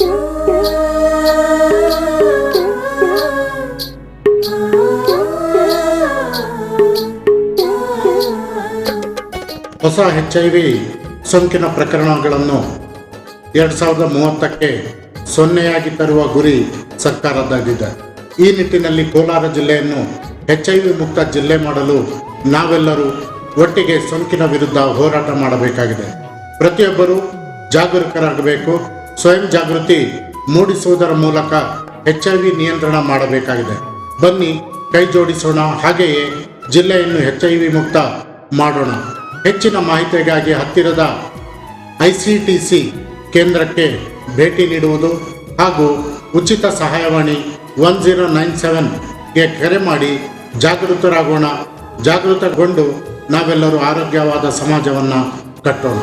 ಹೊಸ HIV ಸೋಂಕಿನ ಪ್ರಕರಣಗಳನ್ನು 2030ಕ್ಕೆ 0 ತರುವ ಗುರಿ ಸರ್ಕಾರದ್ದಾಗಿದೆ. ಈ ನಿಟ್ಟಿನಲ್ಲಿ ಕೋಲಾರ ಜಿಲ್ಲೆಯನ್ನು HIV ಮುಕ್ತ ಜಿಲ್ಲೆ ಮಾಡಲು ನಾವೆಲ್ಲರೂ ಒಟ್ಟಿಗೆ ಸೋಂಕಿನ ವಿರುದ್ಧ ಹೋರಾಟ ಮಾಡಬೇಕಾಗಿದೆ. ಪ್ರತಿಯೊಬ್ಬರೂ ಜಾಗರೂಕರಾಗಬೇಕು. ಸ್ವಯಂ ಜಾಗೃತಿ ಮೂಡಿಸುವುದರ ಮೂಲಕ HIV ನಿಯಂತ್ರಣ ಮಾಡಬೇಕಾಗಿದೆ. ಬನ್ನಿ ಕೈ ಜೋಡಿಸೋಣ, ಹಾಗೆಯೇ ಜಿಲ್ಲೆಯನ್ನು HIV ಮುಕ್ತ ಮಾಡೋಣ. ಹೆಚ್ಚಿನ ಮಾಹಿತಿಗಾಗಿ ಹತ್ತಿರದ ICTC ಕೇಂದ್ರಕ್ಕೆ ಭೇಟಿ ನೀಡುವುದು ಹಾಗೂ ಉಚಿತ ಸಹಾಯವಾಣಿ 1097ಗೆ ಕರೆ ಮಾಡಿ ಜಾಗೃತರಾಗೋಣ. ಜಾಗೃತಗೊಂಡು ನಾವೆಲ್ಲರೂ ಆರೋಗ್ಯವಾದ ಸಮಾಜವನ್ನು ಕಟ್ಟೋಣ.